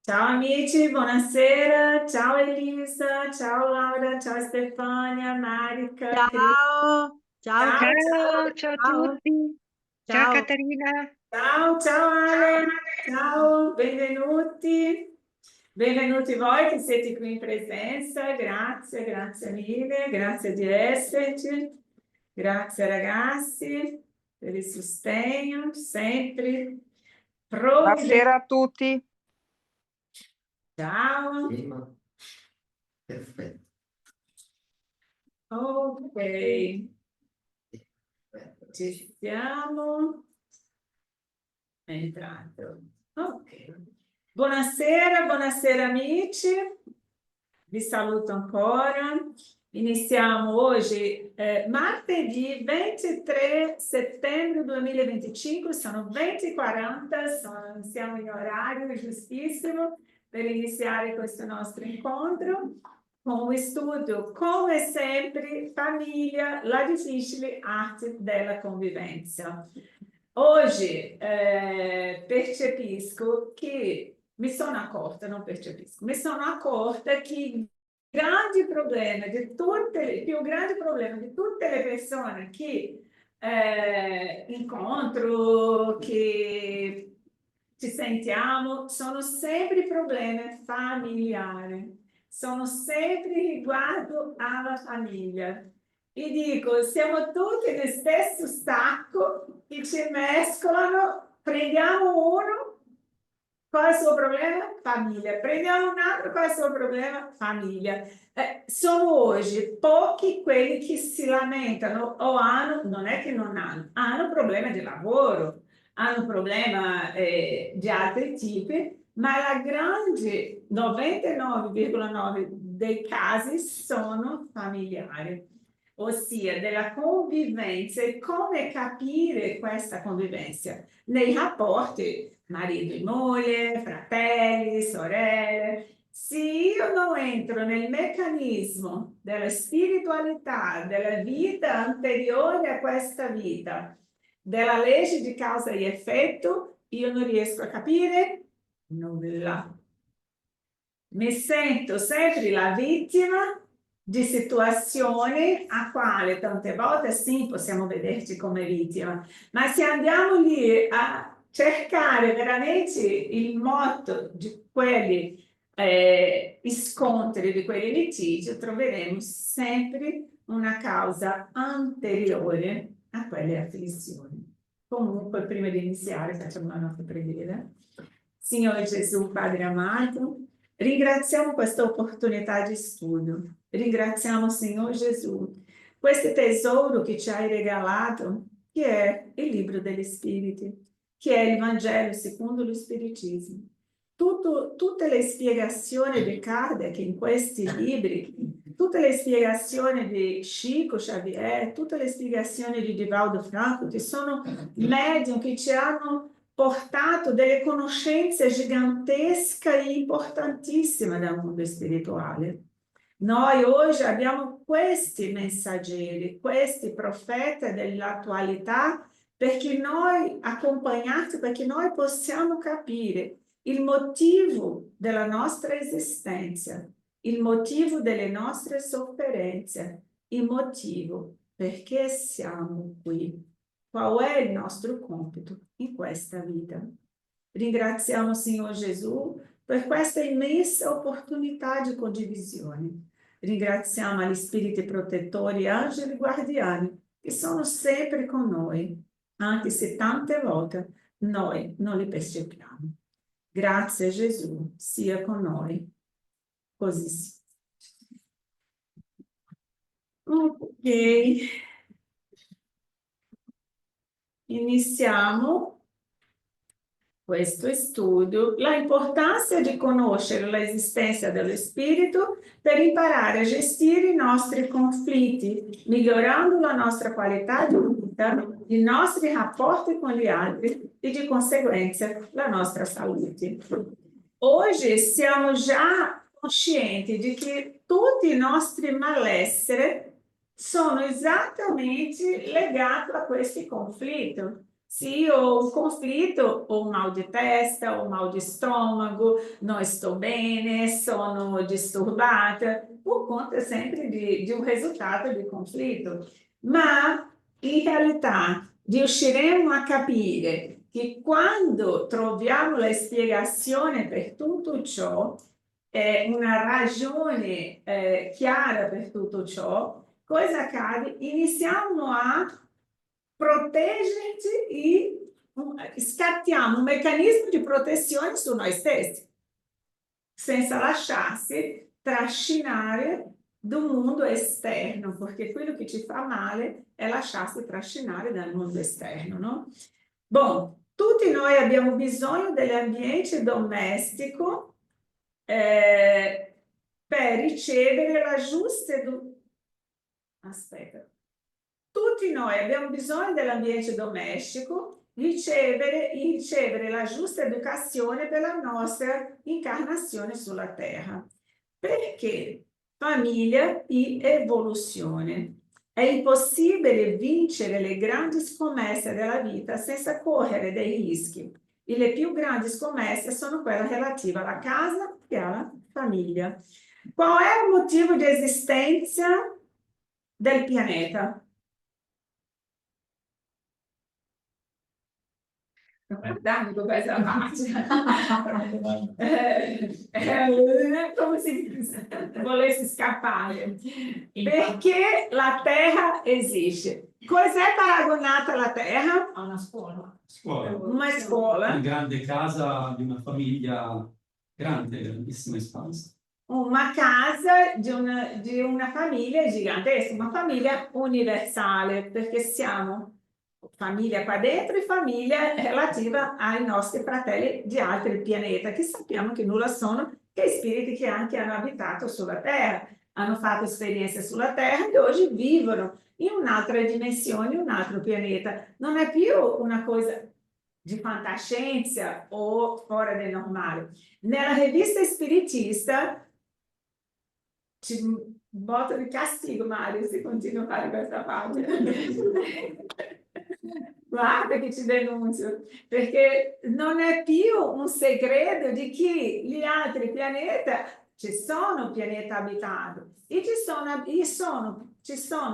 Ciao amici, buonasera, ciao Elisa, ciao Laura, ciao Stefania, Marica, Cris. Ciao, ciao, Ciao, ciao, Ciao, ciao a ciao, tutti. Ciao ciao. Caterina. ciao, ciao Ale, ciao, benvenuti. Benvenuti voi che siete qui in presenza, grazie, grazie mille, grazie di esserci, grazie ragazzi per il sostegno, sempre provvidenziale. Buonasera a tutti. Ciao. Sì, ma perfetto. Ok, ci siamo. È entrato. Ok. Buonasera, buonasera amici. Vi saluto ancora. Iniziamo oggi, martedì 23 settembre 2025, sono 20:40, siamo in orario giustissimo per iniziare questo nostro incontro con un studio, come sempre, famiglia, la difficile arte della convivenza. Oggi percepisco che mi sono accorta, non percepisco, mi sono accorta che il più grandi problemi di tutte le persone che incontro, che ci sentiamo, sono sempre problemi familiari, sono sempre riguardo alla famiglia. E dico, siamo tutti nel stesso sacco che ci mescolano, prendiamo uno, qual è il suo problema? Famiglia. Prendiamo un altro, qual è il suo problema? Famiglia. Sono oggi pochi quelli che si lamentano o hanno, non è che non hanno problemi di lavoro, hanno problemi di altri tipi, ma la grande 99,9 dei casi sono familiari, ossia della convivenza e come capire questa convivenza nei rapporti marito e moglie, fratelli, sorelle. Se io non entro nel meccanismo della spiritualità, della vita anteriore a questa vita, della legge di causa e effetto, io non riesco a capire nulla. Mi sento sempre la vittima di situazioni a quale tante volte sì, possiamo vederci come vittima, ma se andiamo lì a cercare veramente il motto di quelli scontri, di quelli litigi, troveremo sempre una causa anteriore a quelle afflizioni. Comunque, prima di iniziare, facciamo la nostra preghiera. Signore Gesù, Padre amato, ringraziamo questa opportunità di studio. Ringraziamo, Signor Gesù, questo tesoro che ci hai regalato, che è il libro degli Spiriti, che è il Vangelo secondo lo Spiritismo. Tutte le spiegazioni di Kardec in questi libri, tutte le spiegazioni di Chico Xavier, tutte le spiegazioni di Divaldo Franco, che sono medium che ci hanno portato delle conoscenze gigantesche e importantissime dal mondo spirituale. Noi oggi abbiamo questi messaggeri, questi profeti dell'attualità, perché noi accompagnati, perché noi possiamo capire il motivo della nostra esistenza, il motivo delle nostre sofferenze, il motivo perché siamo qui. Qual è il nostro compito in questa vita? Ringraziamo, Signor Gesù, per questa immensa opportunità di condivisione. Ringraziamo gli spiriti protettori, angeli guardiani, che sono sempre con noi, anche se tante volte noi non li percepiamo. Grazie Gesù, sia con noi. Così sia. Ok. Iniziamo questo studio, la importanza di conoscere l'esistenza dello spirito per imparare a gestire i nostri conflitti, migliorando la nostra qualità di vita, i nostri rapporti con gli altri e di conseguenza la nostra salute. Oggi siamo già coscienti di che tutti i nostri malessere sono esattamente legati a questi conflitti. Se ho un conflitto, ho un mal di testa, ho un mal di stomaco, non sto bene, sono disturbata, por conta sempre di un risultato di conflitto. Ma in realtà riusciremo a capire che quando troviamo la spiegazione per tutto ciò, una ragione chiara per tutto ciò, cosa accade? Iniziamo a proteggerci e scattiamo un meccanismo di protezione su noi stessi, senza lasciarsi trascinare do mundo esterno, perché quello che ci fa male è lasciarsi trascinare dal mondo esterno, no? Bom, tutti noi abbiamo bisogno dell'ambiente domestico per ricevere la giusta tutti noi abbiamo bisogno dell'ambiente domestico, ricevere la giusta educazione per la nostra incarnazione sulla Terra. Perché famiglia e evoluzione. È impossibile vincere le grandi scommesse della vita senza correre dei rischi. E le più grandi scommesse sono quelle relative alla casa e alla famiglia. Qual è il motivo di esistenza del pianeta? Guardando con questa faccia, come se volesse scappare. Perché la Terra esiste? Cos'è paragonata alla Terra? A una scuola. Una scuola. Una grande casa di una famiglia grande, grandissima espansa. Una casa di una famiglia gigantesca, una famiglia universale, perché siamo famiglia qua dentro e famiglia relativa ai nostri fratelli di altri pianeti, che sappiamo che nulla sono che spiriti che anche hanno abitato sulla Terra, hanno fatto esperienze sulla Terra e oggi vivono in un'altra dimensione, un altro pianeta. Non è più una cosa di fantascienza o fuori del normale. Nella rivista spiritista ci botto di castigo, Mario, se continua a fare questa pagina. Guarda che ci denuncio, perché non è più un segreto di che gli altri pianeti, ci sono pianeti abitati e ci sono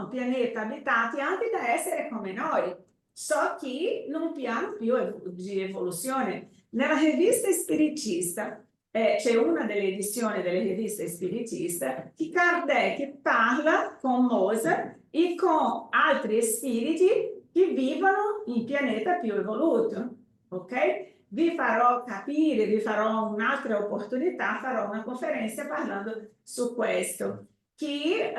pianeti abitati anche da essere come noi, so che non piano più di evoluzione. Nella rivista spiritista c'è una delle edizioni delle riviste spiritiste che Kardec parla con Mozart e con altri spiriti che vivono in pianeta più evoluto, ok? Vi farò capire, vi farò un'altra opportunità, farò una conferenza parlando su questo, che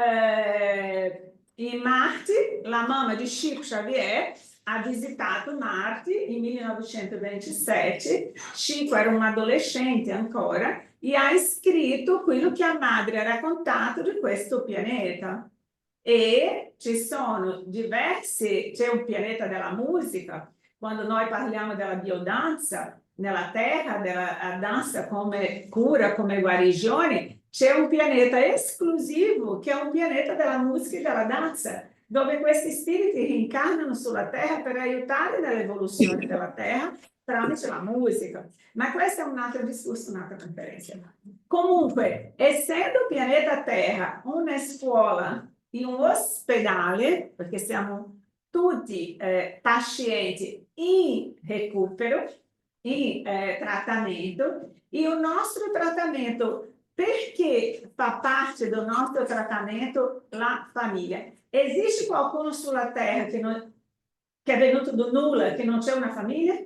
in Marte, la mamma di Chico Xavier ha visitato Marte nel 1927, Chico era un adolescente ancora, e ha scritto quello che la madre ha raccontato di questo pianeta. E ci sono diversi, c'è un pianeta della musica, quando noi parliamo della biodanza, nella terra della danza come cura, come guarigione, c'è un pianeta esclusivo che è un pianeta della musica e della danza, dove questi spiriti reincarnano sulla terra per aiutare nell'evoluzione della terra tramite la musica. Ma questo è un altro discorso, un'altra conferenza. Comunque, essendo pianeta Terra una scuola in un ospedale, perché siamo tutti pazienti in recupero, in trattamento, e il nostro trattamento, perché fa parte del nostro trattamento la famiglia? Esiste qualcuno sulla Terra che è venuto do nulla, che non c'è una famiglia?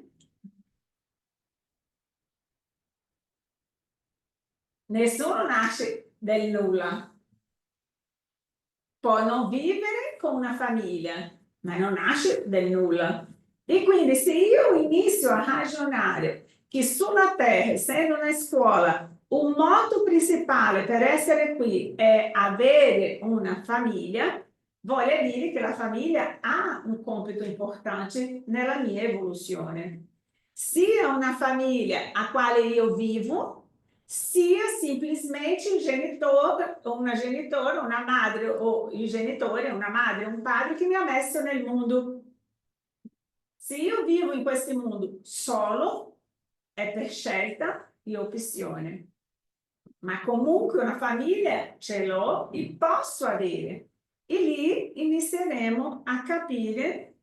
Nessuno nasce del nulla. Può non vivere con una famiglia, ma non nasce del nulla. E quindi se io inizio a ragionare che sulla Terra, essendo una scuola, un modo principale per essere qui è avere una famiglia, vuol dire che la famiglia ha un compito importante nella mia evoluzione. Sia una famiglia a quale io vivo, sia simplesmente il genitore o una genitora, una madre o il genitore, una madre o un padre che mi ha messo nel mondo. Se io vivo in questo mondo solo, è per scelta e opzione. Ma comunque una famiglia ce l'ho e posso avere. E lì inizieremo a capire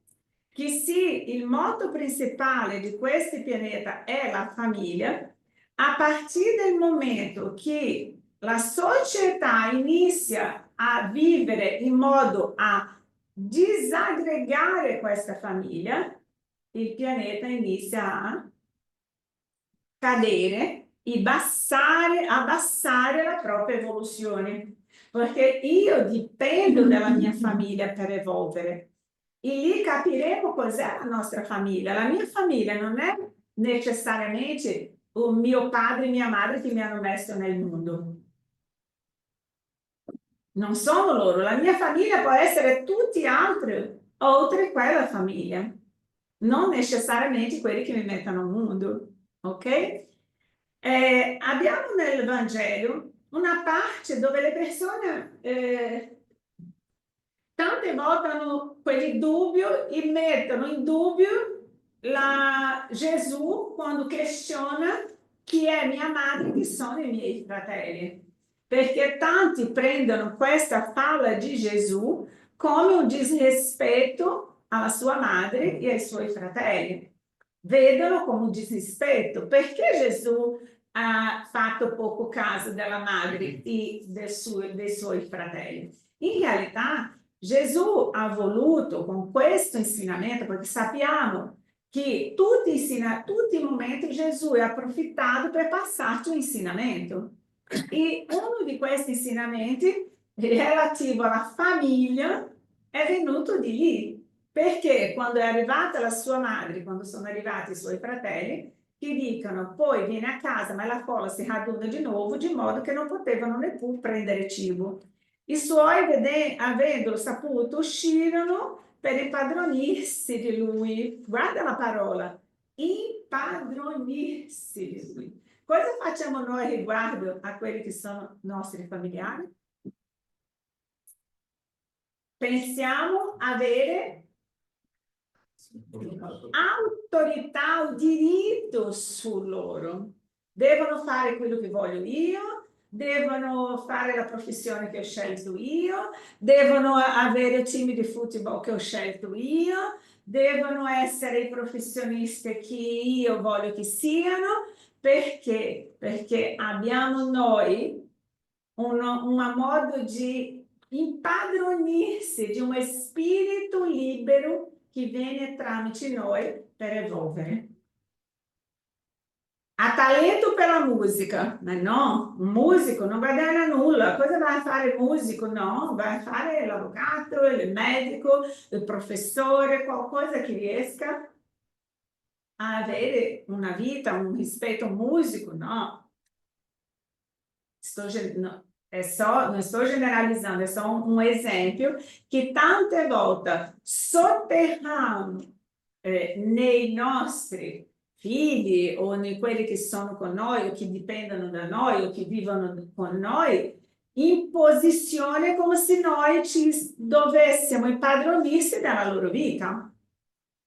che sì, il motto principale di questo pianeta è la famiglia, a partire del momento che la società inizia a vivere in modo a disaggregare questa famiglia, il pianeta inizia a cadere e abbassare la propria evoluzione, perché io dipendo dalla mia famiglia per evolvere. E lì capiremo cos'è la nostra famiglia. La mia famiglia non è necessariamente o mio padre e mia madre che mi hanno messo nel mondo. Non sono loro. La mia famiglia può essere tutti altri, oltre quella famiglia. Non necessariamente quelli che mi mettono al mondo. Ok? Abbiamo nel Vangelo una parte dove le persone tante volte hanno quel dubbio e mettono in dubbio Gesù quando questiona chi è mia madre, chi sono i miei fratelli. Perché tanti prendono questa fala di Gesù come un disrispetto alla sua madre e ai suoi fratelli. Vedono come un disrispetto. Perché Gesù ha fatto poco caso della madre e dei suoi fratelli? In realtà Gesù ha voluto con questo insegnamento, perché sappiamo che tutti i momenti Gesù ha approfittato per passarci un insegnamento. E uno di questi insegnamenti relativo alla famiglia è venuto di lì, perché quando è arrivata la sua madre, quando sono arrivati i suoi fratelli, che dicono poi viene a casa ma la folla si raduna di nuovo, di modo che non potevano neppure prendere cibo. I suoi, avendolo saputo, uscirono per impadronirsi di lui. Guarda la parola, impadronirsi di lui. Cosa facciamo noi riguardo a quelli che sono nostri familiari? Pensiamo avere autorità o diritto su loro. Devono fare quello che voglio io, devono fare la professione che ho scelto io, devono avere il team di football che ho scelto io, devono essere i professionisti che io voglio che siano. Perché? Perché abbiamo noi un modo di impadronirsi di uno spirito libero che viene tramite noi per evolvere. Ha talento per la musica, ma no, un musico non guadagna nulla. Cosa va a fare il musico? No, va a fare l'avvocato, il medico, il professore, qualcosa che riesca a avere una vita, un rispetto musico, no. Non sto generalizzando, è solo un esempio che tante volte sotterriamo nei nostri figli o in quelli che sono con noi o che dipendono da noi o che vivono con noi in posizione come se noi ci dovessimo impadronirsi della loro vita,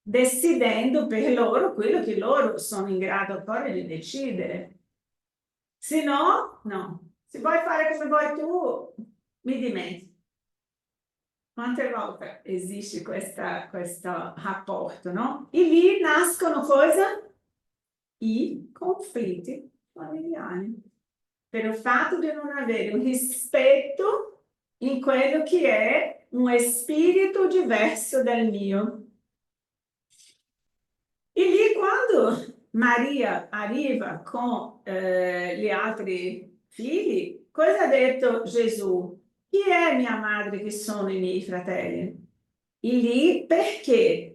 decidendo per loro quello che loro sono in grado ancora di decidere. Se no, no. Se vuoi fare come vuoi tu, mi dimentichi. Quante volte esiste questo rapporto, no? E lì nascono cosa? I conflitti familiari. Per il fatto di non avere un rispetto in quello che è un spirito diverso dal mio. E lì quando Maria arriva con gli altri figli, cosa ha detto Gesù? Chi è mia madre che sono i miei fratelli? E lì perché?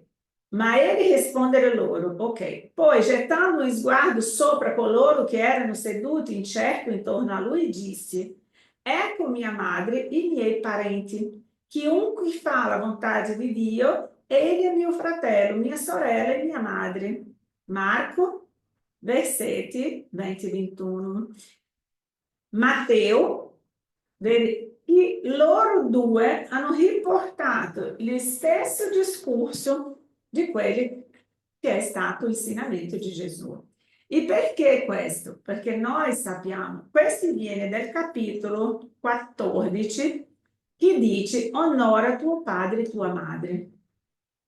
Ma egli rispondere loro, ok. Poi gettando un sguardo sopra coloro che erano seduti in cerchio intorno a lui, disse, ecco mia madre e i miei parenti. Chiunque fa la volontà di Dio, egli è mio fratello, mia sorella e mia madre. Marco, versetti 20-21. Matteo, e loro due hanno riportato lo stesso discorso di quelli che è stato l'insegnamento di Gesù. E perché questo? Perché noi sappiamo, questo viene dal capitolo 14, che dice onora tuo padre e tua madre.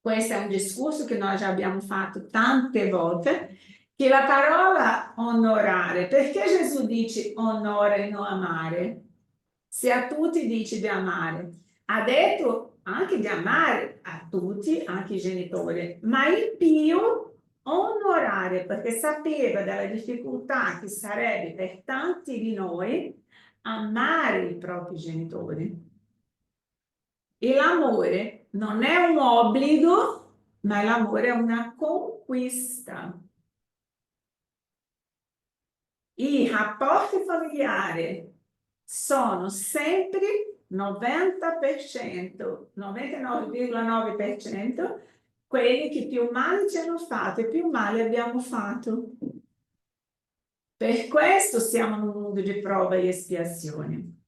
Questo è un discorso che noi già abbiamo fatto tante volte, che la parola onorare, perché Gesù dice onora e non amare? Se a tutti dice di amare, ha detto anche di amare a tutti, anche i genitori, ma in più onorare, perché sapeva della difficoltà che sarebbe per tanti di noi amare i propri genitori. E l'amore non è un obbligo, ma l'amore è una conquista. I rapporti familiari sono sempre 90%, 99,9% quelli che più male ci hanno fatto e più male abbiamo fatto. Per questo siamo in un mondo di prova e espiazione.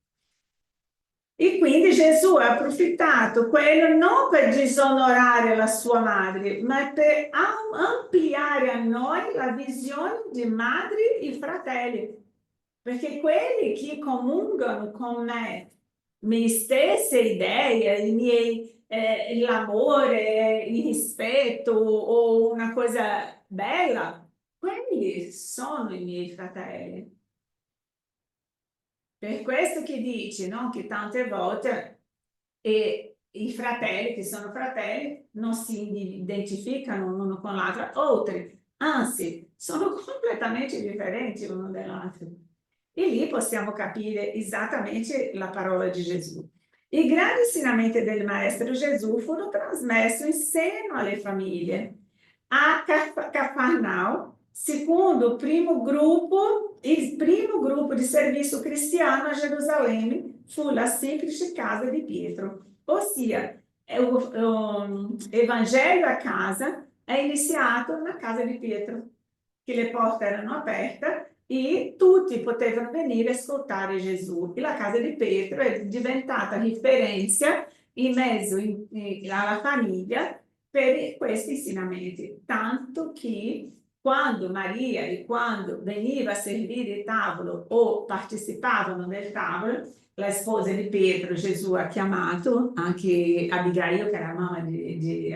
E quindi Gesù ha approfittato quello non per disonorare la sua madre, ma per ampliare a noi la visione di madri e fratelli. Perché quelli che comungano con me le stesse idee, l'amore, il rispetto o una cosa bella, quelli sono i miei fratelli. Per questo che dici, no? Che tante volte i fratelli che sono fratelli non si identificano l'uno con l'altro, oltre, anzi, sono completamente differenti l'uno dall'altro. E lì possiamo capire esattamente la parola di Gesù. I grandi insegnamenti del Maestro Gesù furono trasmessi in seno alle famiglie. A Cafarnao, secondo il primo gruppo di servizio cristiano a Gerusalemme fu la semplice casa di Pietro, ossia l'Evangelio a casa è iniziato na casa di Pietro, che le porte erano aperte e tutti potevano venire a ascoltare Gesù. E la casa di Pietro è diventata riferenza in mezzo alla famiglia per questi insegnamenti, tanto che quando Maria e quando veniva a servire il tavolo o partecipavano del tavolo, la sposa di Pietro, Gesù ha chiamato anche Abigail, che era la mamma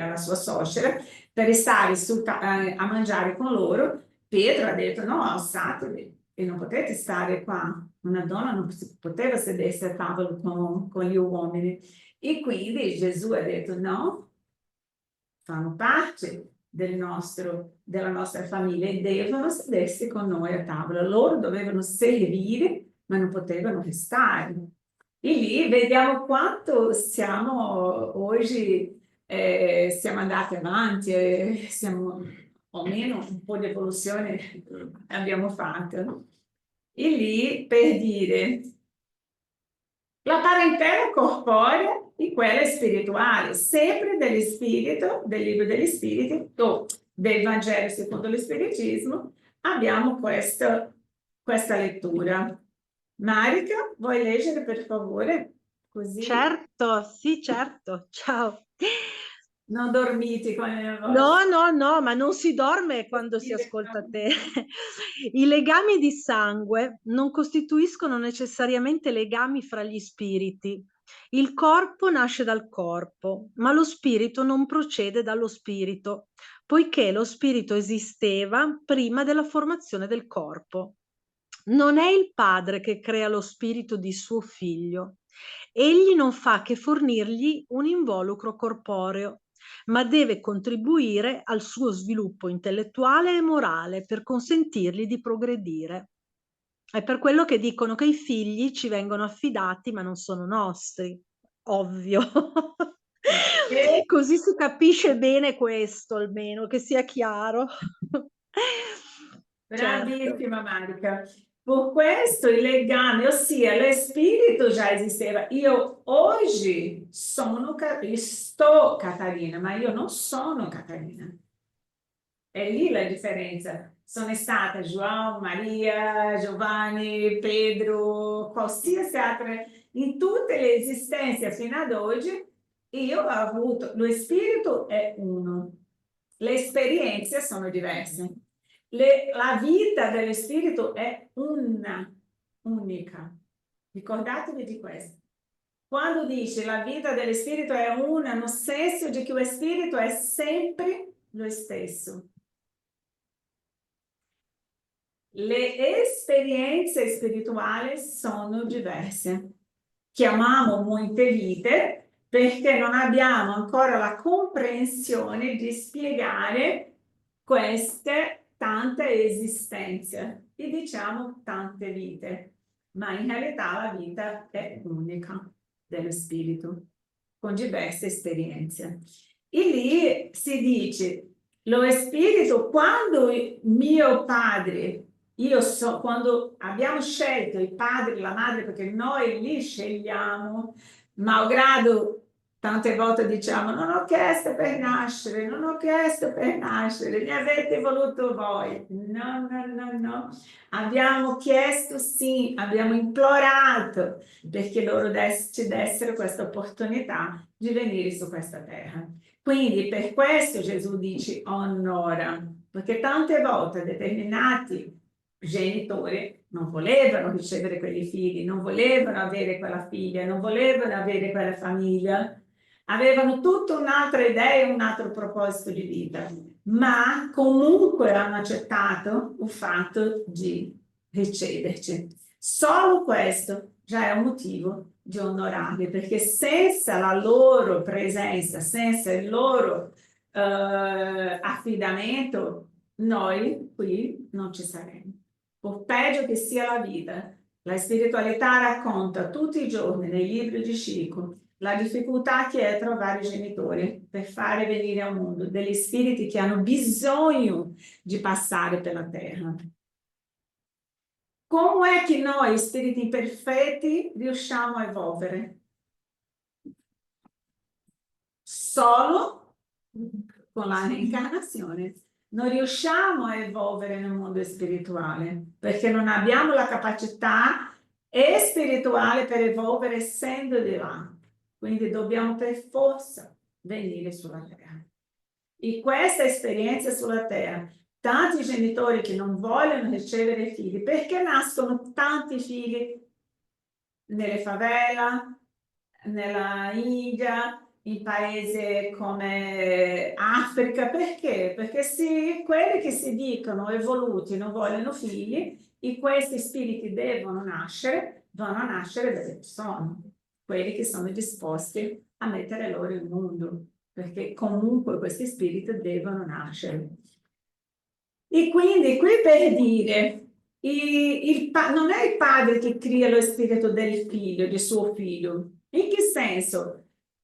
alla sua suocera, per stare a mangiare con loro. Pietro ha detto no, alzatevi e non potete stare qua. Una donna non poteva sedersi a tavolo con gli uomini. E quindi Gesù ha detto no, fanno parte della nostra famiglia e devono sedersi con noi a tavola. Loro dovevano servire, ma non potevano restare. E lì vediamo quanto siamo oggi, siamo andati avanti, siamo, o meno un po' di evoluzione abbiamo fatto. E lì per dire la parentela corporea e quella spirituale, sempre del libro degli spiriti o del Vangelo secondo lo spiritismo, abbiamo questa lettura. Marica, vuoi leggere per favore? Così Certo, sì, certo. Ciao. non dormiti con le No, no, no, ma non si dorme quando si ascolta te. I legami di sangue non costituiscono necessariamente legami fra gli spiriti. Il corpo nasce dal corpo, ma lo spirito non procede dallo spirito, poiché lo spirito esisteva prima della formazione del corpo. Non è il padre che crea lo spirito di suo figlio. Egli non fa che fornirgli un involucro corporeo, ma deve contribuire al suo sviluppo intellettuale e morale per consentirgli di progredire. È per quello che dicono che i figli ci vengono affidati, ma non sono nostri. Ovvio. Così si capisce bene questo, almeno, che sia chiaro. Certo. Bravissima Marica. Per questo il legame, ossia lo spirito già esisteva. Io oggi sto Catarina, ma io non sono Catarina. È lì la differenza. Sono stata João, Maria, Giovanni, Pedro, qualsiasi altra, in tutte le esistenze fino ad oggi, io ho avuto, lo spirito è uno. le esperienze sono diverse. La vita dello spirito è unica. Ricordatevi di questo. Quando dice la vita dello spirito è una, nel senso di che lo spirito è sempre lo stesso. Le esperienze spirituali sono diverse. Chiamiamo molte vite perché non abbiamo ancora la comprensione di spiegare queste tante esistenze e diciamo tante vite, ma in realtà la vita è unica dello spirito, con diverse esperienze. E lì si dice, lo spirito, quando mio padre, quando abbiamo scelto il padre e la madre, perché noi li scegliamo, malgrado tante volte diciamo non ho chiesto per nascere, non ho chiesto per nascere, mi avete voluto voi. No, no, no, no. Abbiamo chiesto sì, abbiamo implorato perché loro ci dessero questa opportunità di venire su questa terra. Quindi per questo Gesù dice onora, perché tante volte determinati genitori non volevano ricevere quei figli, non volevano avere quella figlia, non volevano avere quella famiglia, avevano tutta un'altra idea e un altro proposito di vita, ma comunque hanno accettato il fatto di riceverci. Solo questo già è un motivo di onorarli, perché senza la loro presenza, senza il loro affidamento, noi qui non ci saremmo. O peggio che sia la vita, la spiritualità racconta tutti i giorni nei libri di Chico la difficoltà che è trovare genitori per fare venire al mondo degli spiriti che hanno bisogno di passare per la terra. Come è che noi, spiriti perfetti, riusciamo a evolvere? Solo con la reincarnazione. Non riusciamo a evolvere nel mondo spirituale perché non abbiamo la capacità spirituale per evolvere essendo di là. Quindi dobbiamo per forza venire sulla terra. E questa esperienza sulla terra, tanti genitori che non vogliono ricevere figli, perché nascono tanti figli nelle favela, nella India, in paesi come Africa, perché? Perché quelli che si dicono evoluti non vogliono figli e questi spiriti devono nascere, vanno a nascere delle persone, quelli che sono disposti a mettere loro in mondo, perché comunque questi spiriti devono nascere. E quindi qui per dire, non è il padre che crea lo spirito del figlio, del suo figlio. In che senso?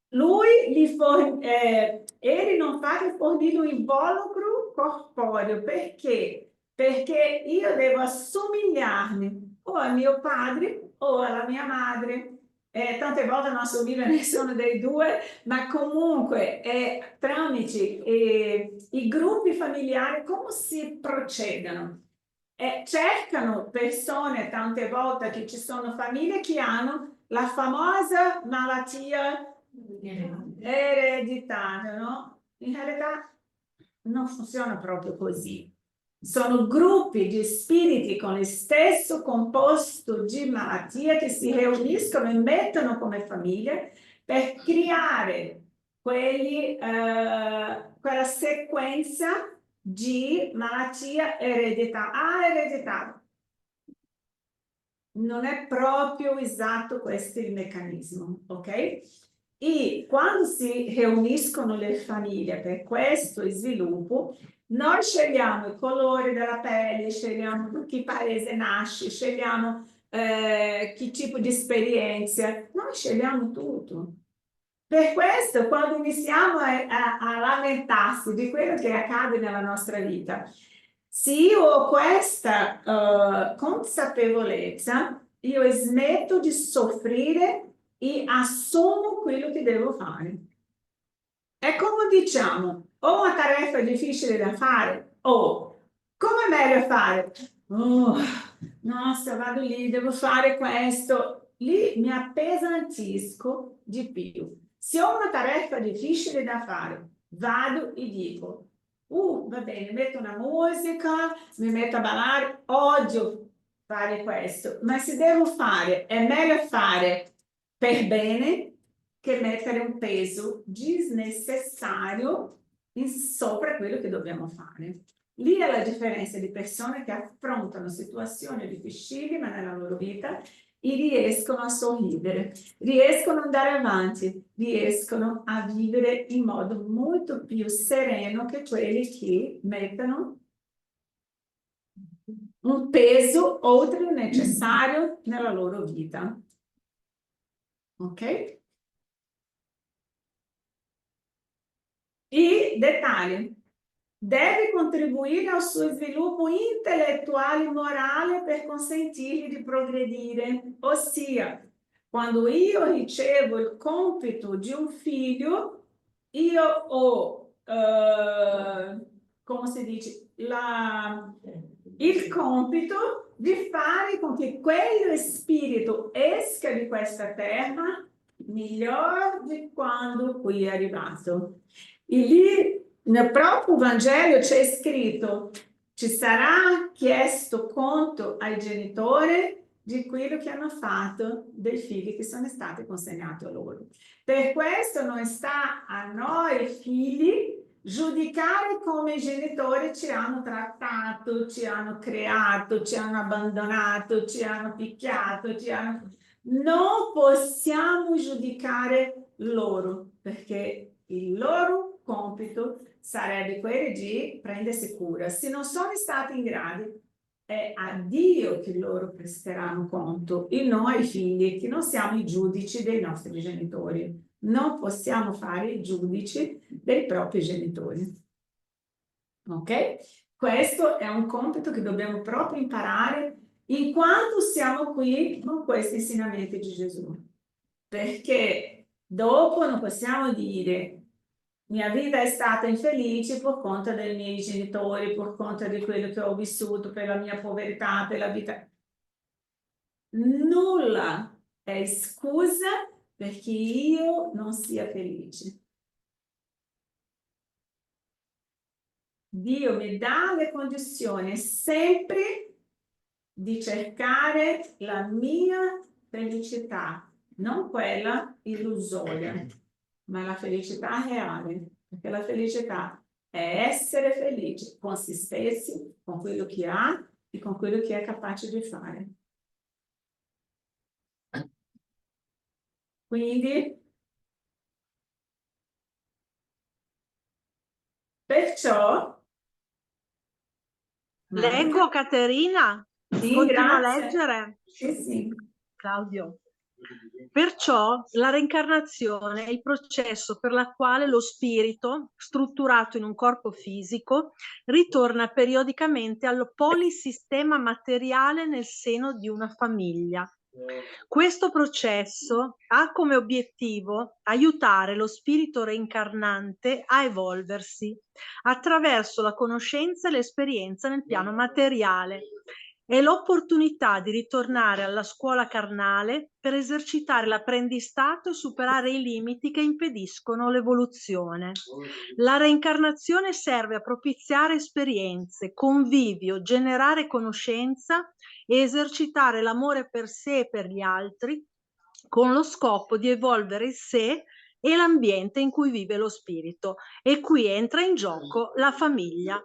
Lui ele non fa che fornire un involucro corpóreo. Perché? Perché io devo assomigliarmi o a mio padre o alla mia madre. Tante volte non assomiglio a nessuno dei due, ma comunque tramite i gruppi familiari come si procedono? Cercano persone, tante volte che ci sono famiglie che hanno la famosa malattia ereditaria, no? In realtà non funziona proprio così. Sono gruppi di spiriti con lo stesso composto di malattia che si riuniscono e mettono come famiglie per creare quella sequenza di malattia ereditaria. Non è proprio esatto questo il meccanismo, ok? E quando si riuniscono le famiglie per questo sviluppo, noi scegliamo il colore della pelle, scegliamo in che paese nasce, scegliamo che tipo di esperienza, noi scegliamo tutto. Per questo, quando iniziamo a lamentarsi di quello che accade nella nostra vita, se io ho questa consapevolezza, io smetto di soffrire e assumo quello che devo fare. È come diciamo, ho una tarefa difficile da fare, come è meglio fare? Oh, nossa, vado lì, devo fare questo. Lì mi appesantisco di più. Se ho una tarefa difficile da fare, vado e dico, Va bene, metto una musica, mi metto a ballare, odio fare questo, ma se devo fare, è meglio fare per bene che mettere un peso disnecessario sopra quello che dobbiamo fare. Lì è la differenza di persone che affrontano situazioni difficili ma nella loro vita e riescono a sorridere, riescono ad andare avanti, riescono a vivere in modo molto più sereno che quelli che mettono un peso oltre il necessario nella loro vita. Ok? I dettagli. Deve contribuire al suo sviluppo intellettuale e morale per consentirgli di progredire. Ossia, quando io ricevo il compito di un figlio, io ho, come si dice, il compito di fare con che quello spirito esca di questa terra miglior di quando qui è arrivato. E lì nel proprio Vangelo c'è scritto: ci sarà chiesto conto ai genitori di quello che hanno fatto dei figli che sono stati consegnati a loro. Per questo non sta a noi figli giudicare come i genitori ci hanno trattato, ci hanno creato, ci hanno abbandonato, ci hanno picchiato, non possiamo giudicare loro, perché il loro compito sarebbe quello di prendersi cura. Se non sono stati in grado, è a Dio che loro presteranno conto e non ai figli, che non siamo i giudici dei nostri genitori. Non possiamo fare i giudici dei propri genitori. Ok? Questo è un compito che dobbiamo proprio imparare in quanto siamo qui con questi insegnamenti di Gesù. Perché dopo non possiamo dire mia vita è stata infelice per conto dei miei genitori, per conto di quello che ho vissuto, per la mia povertà, per la vita. Nulla è scusa perché io non sia felice. Dio mi dà le condizioni sempre di cercare la mia felicità, non quella illusoria, ma la felicità reale, perché la felicità è essere felice con se stessi, con quello che ha e con quello che è capace di fare. Quindi, perciò, Leggo, Caterina? sì, Continua a grazie. leggere? Sì. Claudio. Perciò la reincarnazione è il processo per la quale lo spirito, strutturato in un corpo fisico, ritorna periodicamente al polisistema materiale nel seno di una famiglia. Questo processo ha come obiettivo aiutare lo spirito reincarnante a evolversi attraverso la conoscenza e l'esperienza nel piano materiale. È l'opportunità di ritornare alla scuola carnale per esercitare l'apprendistato e superare i limiti che impediscono l'evoluzione. La reincarnazione serve a propiziare esperienze, convivio, generare conoscenza e esercitare l'amore per sé e per gli altri con lo scopo di evolvere il sé e l'ambiente in cui vive lo spirito. E qui entra in gioco la famiglia.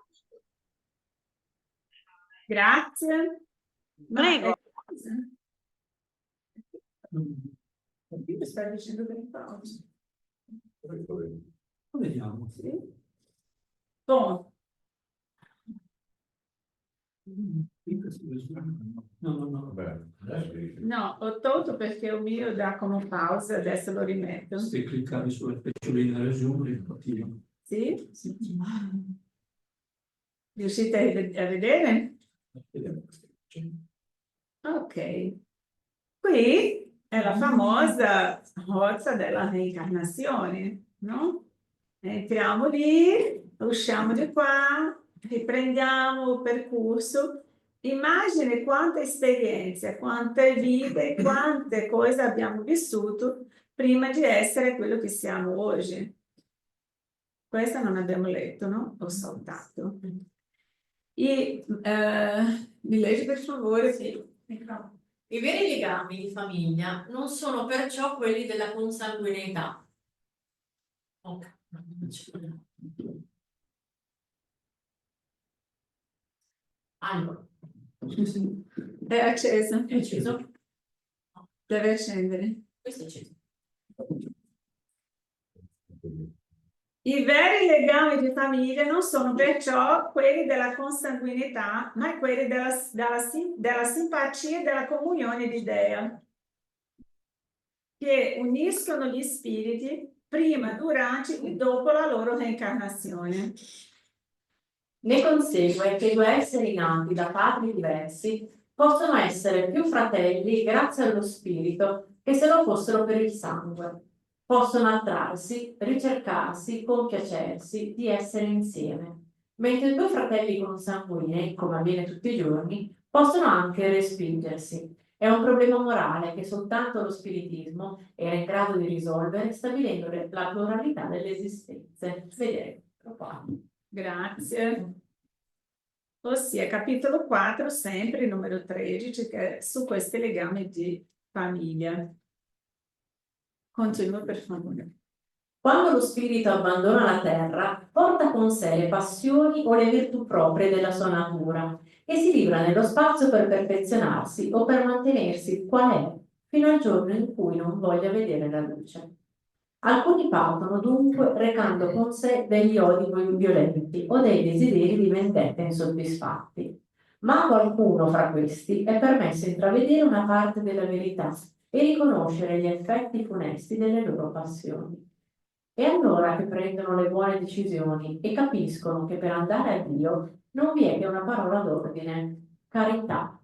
Grazie. Prego. Io sto dicendo che pausa. Vediamo. Sì. Bom. No. No, ho tolto perché il mio dà come pausa, adesso lo rimetto. Se cliccavi sulla spicciolina regione, attivo. Sì? Riuscite a vedere? Ok. Qui è la famosa forza della reincarnazione, no? Entriamo lì, usciamo di qua, riprendiamo il percorso. Immagine quante esperienze, quante vite, quante cose abbiamo vissuto prima di essere quello che siamo oggi. Questa non abbiamo letto, no? Ho saltato. Mi leggi per favore? Sì. I veri legami di famiglia non sono perciò quelli della consanguineità. Ok. Allora, È acceso. è acceso? Deve accendere. Questo è acceso. I veri legami di famiglia non sono perciò quelli della consanguinità, ma quelli della simpatia e della comunione di Dea, che uniscono gli spiriti prima, durante e dopo la loro reincarnazione. Ne consegue che due esseri nati da padri diversi possono essere più fratelli grazie allo spirito che se lo fossero per il sangue. Possono attrarsi, ricercarsi, compiacersi di essere insieme, mentre due fratelli consanguinei, come avviene tutti i giorni, possono anche respingersi. È un problema morale che soltanto lo spiritismo era in grado di risolvere, stabilendo la pluralità delle esistenze. Vedete, qua. Grazie. Ossia, capitolo 4, sempre numero 13, che è su questi legami di famiglia. Continua per favore. Quando lo spirito abbandona la terra, porta con sé le passioni o le virtù proprie della sua natura e si libra nello spazio per perfezionarsi o per mantenersi qual è, fino al giorno in cui non voglia vedere la luce. Alcuni partono dunque recando con sé degli odi violenti o dei desideri di vendetta insoddisfatti, ma a qualcuno fra questi è permesso intravedere una parte della verità e riconoscere gli effetti funesti delle loro passioni. È allora che prendono le buone decisioni e capiscono che per andare a Dio non vi è che una parola d'ordine: carità.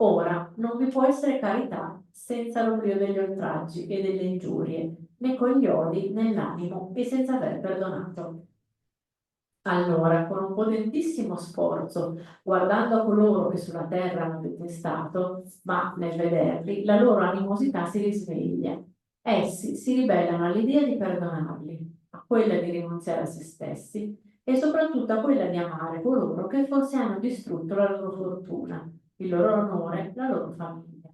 Ora non vi può essere carità senza l'oblio degli oltraggi e delle ingiurie, né con gli odi nell'animo e senza aver perdonato. Allora, con un potentissimo sforzo, guardando a coloro che sulla terra hanno detestato, ma nel vederli la loro animosità si risveglia. Essi si ribellano all'idea di perdonarli, a quella di rinunziare a se stessi e soprattutto a quella di amare coloro che forse hanno distrutto la loro fortuna, il loro onore, la loro famiglia.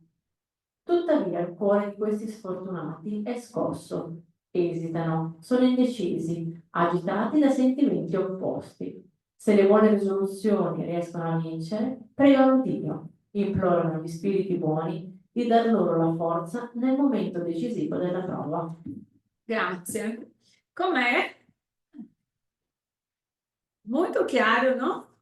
Tuttavia il cuore di questi sfortunati è scosso, esitano, sono indecisi, agitati da sentimenti opposti. Se le buone risoluzioni riescono a vincere, pregano Dio, implorano gli spiriti buoni di dar loro la forza nel momento decisivo della prova. Grazie. Com'è? Molto chiaro, no?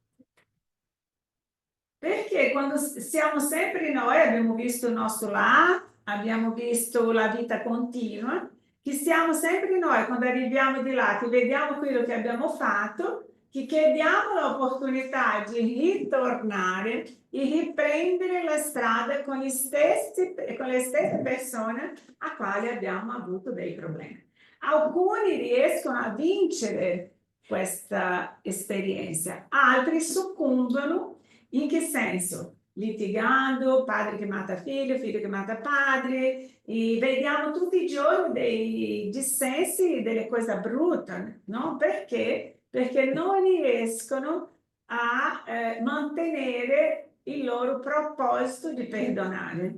Perché quando siamo sempre noi, abbiamo visto il nostro là, abbiamo visto la vita continua, che siamo sempre noi, quando arriviamo di là, che vediamo quello che abbiamo fatto, che chiediamo l'opportunità di ritornare e riprendere la strada con le stesse persone a quali abbiamo avuto dei problemi. Alcuni riescono a vincere questa esperienza, altri soccombono. In che senso? Litigando, padre che mata figlio, figlio che mata padre, e vediamo tutti i giorni dei dissensi, delle cose brutte, no? Perché? Perché non riescono a mantenere il loro proposito di perdonare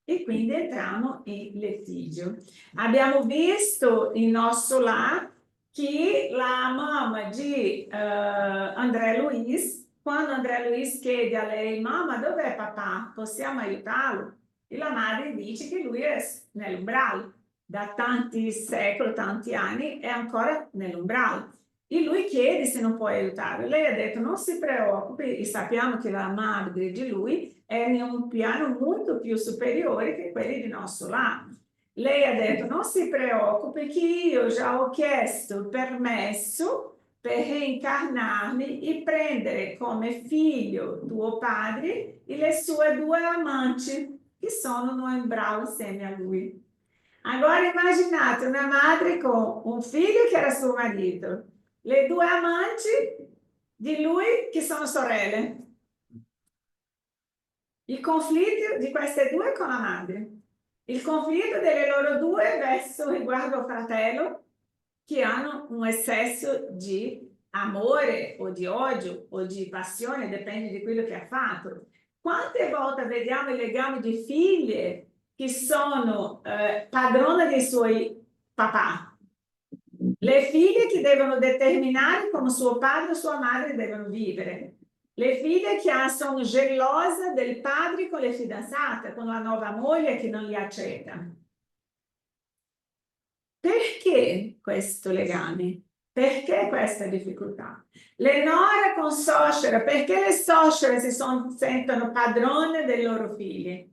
e quindi entriamo in litigio. Abbiamo visto il nostro là che la mamma di André Luiz, quando André Luiz chiede a lei: mamma, dov'è papà? Possiamo aiutarlo? E la madre dice che lui è nell'umbrale, da tanti secoli, tanti anni, è ancora nell'umbrale. E lui chiede se non può aiutare. Lei ha detto: non si preoccupi, e sappiamo che la madre di lui è in un piano molto più superiore che quelli di nostro lato. Lei ha detto: non si preoccupi che io già ho chiesto il permesso per reincarnarmi e prendere come figlio tuo padre e le sue due amanti che sono no umbral insieme a lui. Agora immaginate una madre con un figlio che era suo marito, le due amanti di lui che sono sorelle. Il conflitto di queste due con la madre. Il conflitto delle loro due verso riguardo fratello che hanno un eccesso di amore o di odio o di passione, dipende di quello che ha fatto. Quante volte vediamo i legami di figlie che sono padrone dei suoi papà, le figlie che devono determinare come suo padre o sua madre devono vivere, le figlie che sono gelose del padre con le fidanzate, con la nuova moglie che non li accetta. Perché questo legame? Perché questa difficoltà? Le nore con suocera, perché le suocere sentono padrone dei loro figli?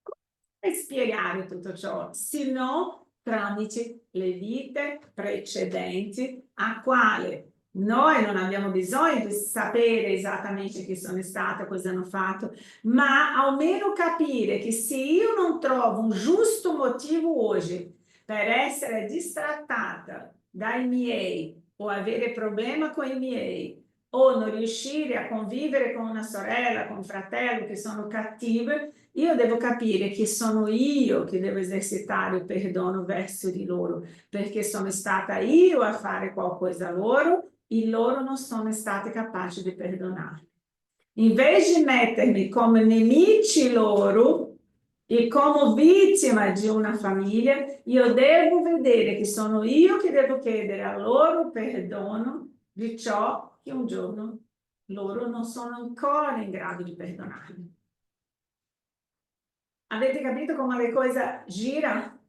Come spiegare tutto ciò? Se no, tramite le vite precedenti a quale noi non abbiamo bisogno di sapere esattamente chi sono state, cosa hanno fatto, ma almeno capire che se io non trovo un giusto motivo oggi per essere distrattata dai miei o avere problema con i miei o non riuscire a convivere con una sorella, con un fratello che sono cattive, io devo capire che sono io che devo esercitare il perdono verso di loro, perché sono stata io a fare qualcosa a loro e loro non sono state capaci di perdonare. Invece di mettermi come nemici loro e come vittima di una famiglia, io devo vedere che sono io che devo chiedere a loro perdono di ciò che un giorno loro non sono ancora in grado di perdonare. Avete capito come le cose girano?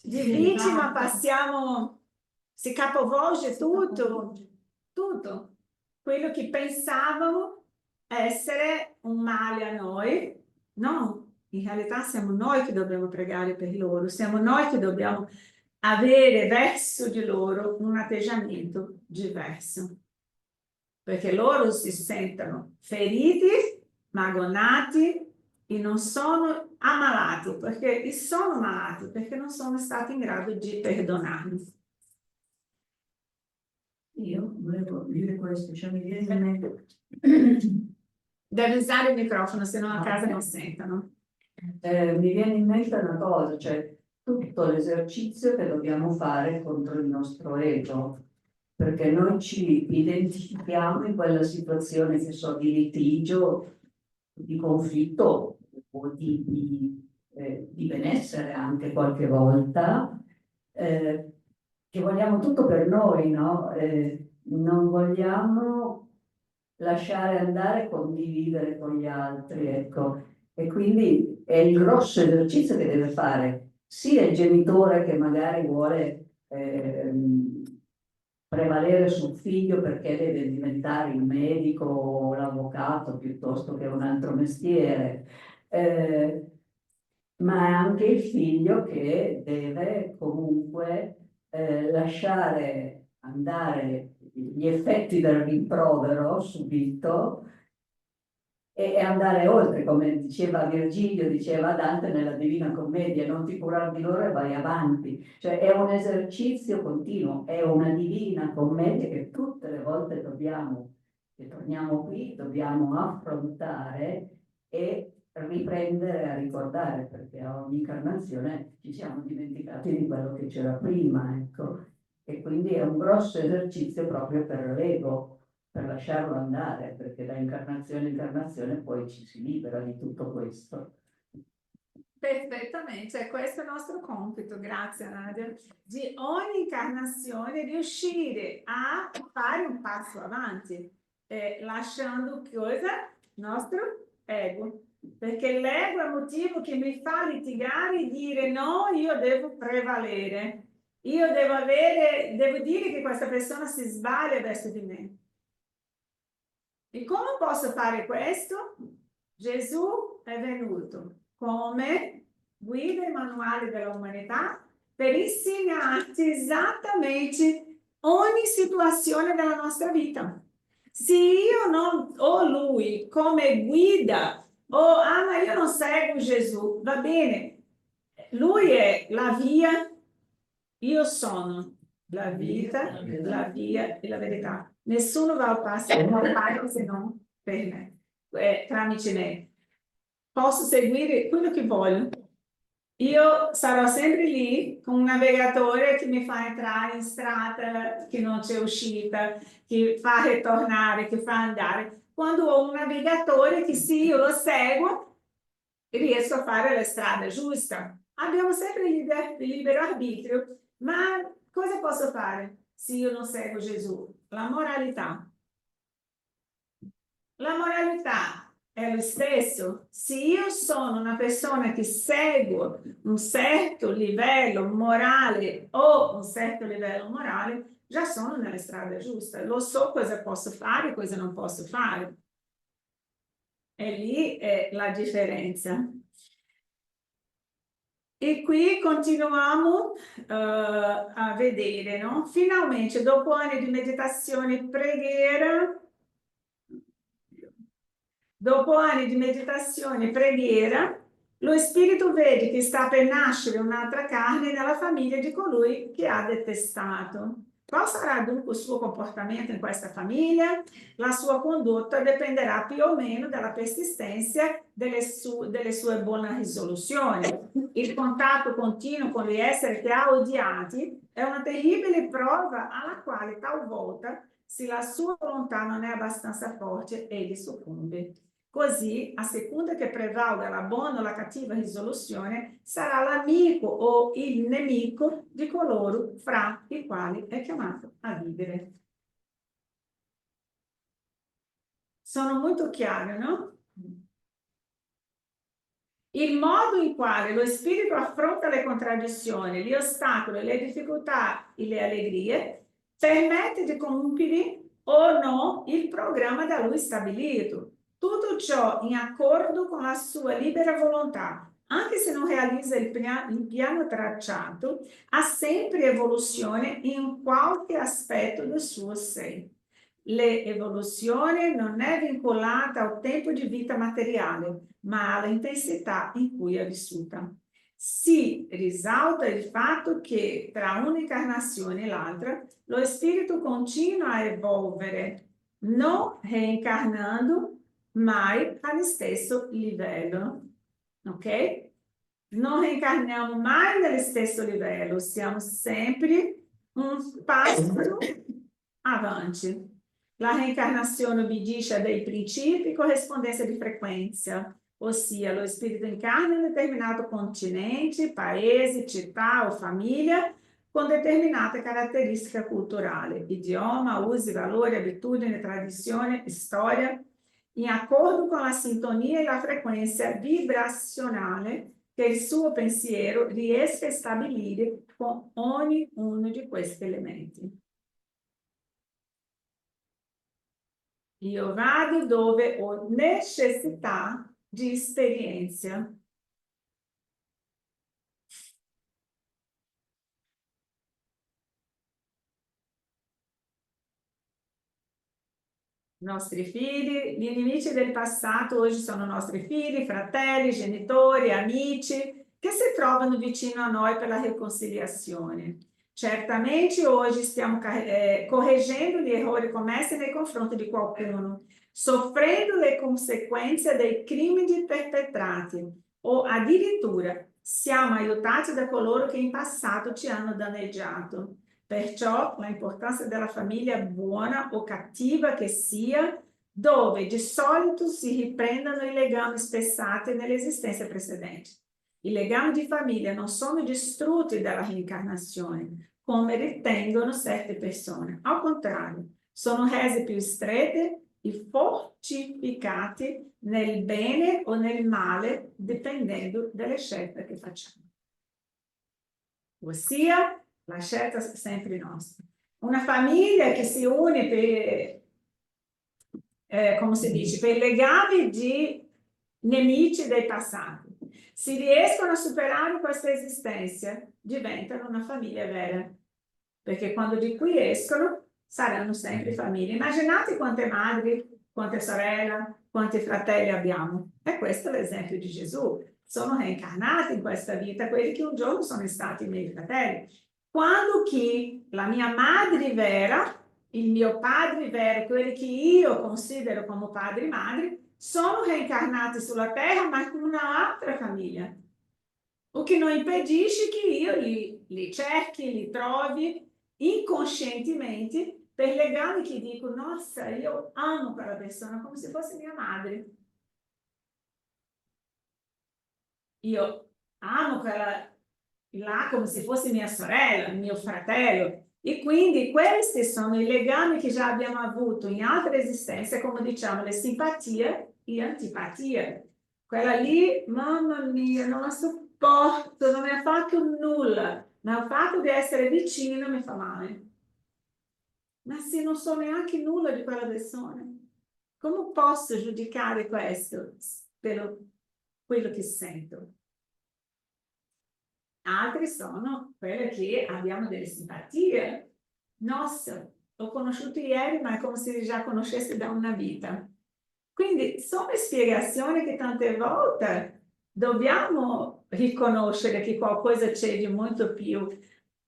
Di vittima passiamo, si capovolge tutto, tutto. Quello che pensavamo essere un male a noi, no, in realtà siamo noi che dobbiamo pregare per loro, siamo noi che dobbiamo avere verso di loro un atteggiamento diverso, perché loro si sentono feriti, magonati e non sono ammalati, perché sono malati, perché non sono stati in grado di perdonarli. Io volevo dire questo, cioè mi viene in mente... Devi usare il microfono, se no a casa non sentono. mi viene in mente una cosa, cioè tutto l'esercizio che dobbiamo fare contro il nostro ego, perché noi ci identifichiamo in quella situazione che so di litigio, di conflitto o di benessere anche qualche volta, che vogliamo tutto per noi, no? Non vogliamo lasciare andare e condividere con gli altri, ecco. E quindi è il grosso esercizio che deve fare sia il genitore che magari vuole prevalere sul figlio perché deve diventare il medico o l'avvocato piuttosto che un altro mestiere, ma è anche il figlio che deve comunque lasciare andare gli effetti del rimprovero subito e andare oltre, come diceva Virgilio, diceva Dante nella Divina Commedia, non ti curar di loro e vai avanti. Cioè è un esercizio continuo, è una Divina Commedia che tutte le volte che torniamo qui, dobbiamo affrontare e riprendere a ricordare, perché a ogni incarnazione ci siamo dimenticati di quello che c'era prima, ecco. E quindi è un grosso esercizio proprio per l'ego, per lasciarlo andare, perché da incarnazione in incarnazione poi ci si libera di tutto questo. Perfettamente, questo è il nostro compito, grazie Nadia, di ogni incarnazione riuscire a fare un passo avanti, lasciando cosa? Il nostro ego, perché l'ego è il motivo che mi fa litigare e dire no, io devo prevalere, io devo dire che questa persona si sbaglia verso di me. E come posso fare questo? Gesù è venuto come guida e manuale dell'umanità per insegnarti esattamente ogni situazione della nostra vita. Se io non ho lui come guida, ma io non seguo Gesù, va bene, lui è la via, io sono la vita, la via e la verità. Nessuno va al Padre se non per me, tramite me. posso seguire quello che voglio. Io sarò sempre lì con un navigatore che mi fa entrare in strada, che non c'è uscita, che fa ritornare, che fa andare. Quando ho un navigatore che se io lo seguo, riesco a fare la strada giusta. Abbiamo sempre il libero arbitrio, ma cosa posso fare se io non seguo Gesù? La moralità. La moralità è lo stesso. Se io sono una persona che seguo un certo livello morale o un certo livello morale, già sono nella strada giusta. Lo so cosa posso fare e cosa non posso fare. E lì è la differenza. E qui continuiamo a vedere, no? Finalmente, dopo anni di meditazione e preghiera, lo spirito vede che sta per nascere un'altra carne nella famiglia di colui che ha detestato. Qual sarà dunque il suo comportamento in questa famiglia? La sua condotta dipenderà più o meno dalla persistenza delle sue buone risoluzioni. Il contatto continuo con gli esseri che ha odiati è una terribile prova alla quale talvolta, se la sua volontà non è abbastanza forte, egli soccombe. Così, a seconda che prevalga la buona o la cattiva risoluzione, sarà l'amico o il nemico di coloro fra i quali è chiamato a vivere. Sono molto chiare, no? Il modo in quale lo spirito affronta le contraddizioni, gli ostacoli, le difficoltà e le allegrie, permette di compiere o no il programma da lui stabilito. Tutto ciò in accordo con la sua libera volontà, anche se non realizza il piano tracciato, ha sempre evoluzione in qualche aspetto del suo sé. L'evoluzione non è vincolata al tempo di vita materiale, ma alla intensità in cui è vissuta. Si risalta il fatto che tra un'incarnazione e l'altra lo spirito continua a evolvere, non reincarnando mai allo stesso livello. Ok? Non reincarniamo mai nello stesso livello, siamo sempre un passo avanti. La reincarnazione obbedisce a dei principi e corrispondenza di frequenza, ossia lo spirito incarna in determinato continente, paese, città o famiglia con determinata caratteristica culturale, idioma, usi, valori, abitudini, tradizione, storia, in accordo con la sintonia e la frequenza vibrazionale che il suo pensiero riesca a stabilire con ognuno di questi elementi. Io vado dove ho necessità di esperienza. Nostri figli, gli nemici del passato oggi sono nostri figli, fratelli, genitori, amici che si trovano vicino a noi per la riconciliazione. Certamente oggi stiamo correggendo gli errori commessi nei confronti di qualcuno, soffrendo le conseguenze dei crimini perpetrati o addirittura siamo aiutati da coloro che in passato ci hanno danneggiato. Perciò l'importanza della famiglia buona o cattiva che sia, dove di solito si riprendono i legami spezzati nell'esistenza precedente. I legami di famiglia non sono distrutti dalla reincarnazione, come ritengono certe persone. Al contrario, sono resi più stretti e fortificati nel bene o nel male, dipendendo dalle scelte che facciamo. Ossia, la scelta è sempre nostra. Una famiglia che si une per, come si dice, per legami di nemici del passato. Si riescono a superare questa esistenza, diventano una famiglia vera. Perché quando di qui escono, saranno sempre famiglie. Immaginate quante madri, quante sorelle, quanti fratelli abbiamo. E questo è l'esempio di Gesù. Sono reincarnati in questa vita quelli che un giorno sono stati i miei fratelli. Quando chi, la mia madre vera, il mio padre vero, quelli che io considero come padri e madri, sono reencarnati sulla Terra, ma con un'altra famiglia. O che non impedisce che io li cerchi, li trovi inconscientemente per legami che dico, nossa, io amo quella persona come se fosse mia madre. Io amo quella là come se fosse mia sorella, mio fratello. E quindi questi sono i legami che già abbiamo avuto in altre esistenze, come diciamo, le simpatie e antipatie. Quella lì, mamma mia, non la sopporto, non mi ha fatto nulla, ma il fatto di essere vicino mi fa male. Ma se non so neanche nulla di quella persona, come posso giudicare questo per quello che sento? Altri sono quelle che abbiamo delle simpatie. Nossa, l'ho conosciuto ieri, ma è come se già conoscessi da una vita. Quindi sono spiegazioni che tante volte dobbiamo riconoscere che qualcosa c'è di molto più.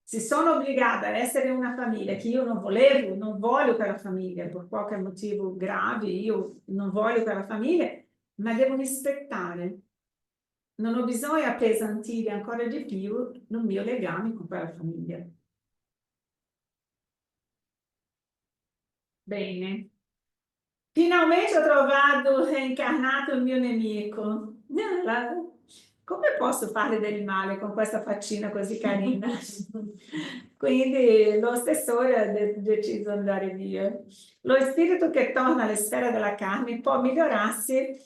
Se sono obbligata ad essere una famiglia che io non volevo, non voglio quella famiglia, per qualche motivo grave, io non voglio quella famiglia, ma devo rispettare. Non ho bisogno di appesantire ancora di più il mio legame con quella famiglia. Bene. Finalmente ho trovato reincarnato il mio nemico. Come posso fare del male con questa faccina così carina? Quindi lo stessore ha deciso di andare via. Lo spirito che torna alle sfere della carne può migliorare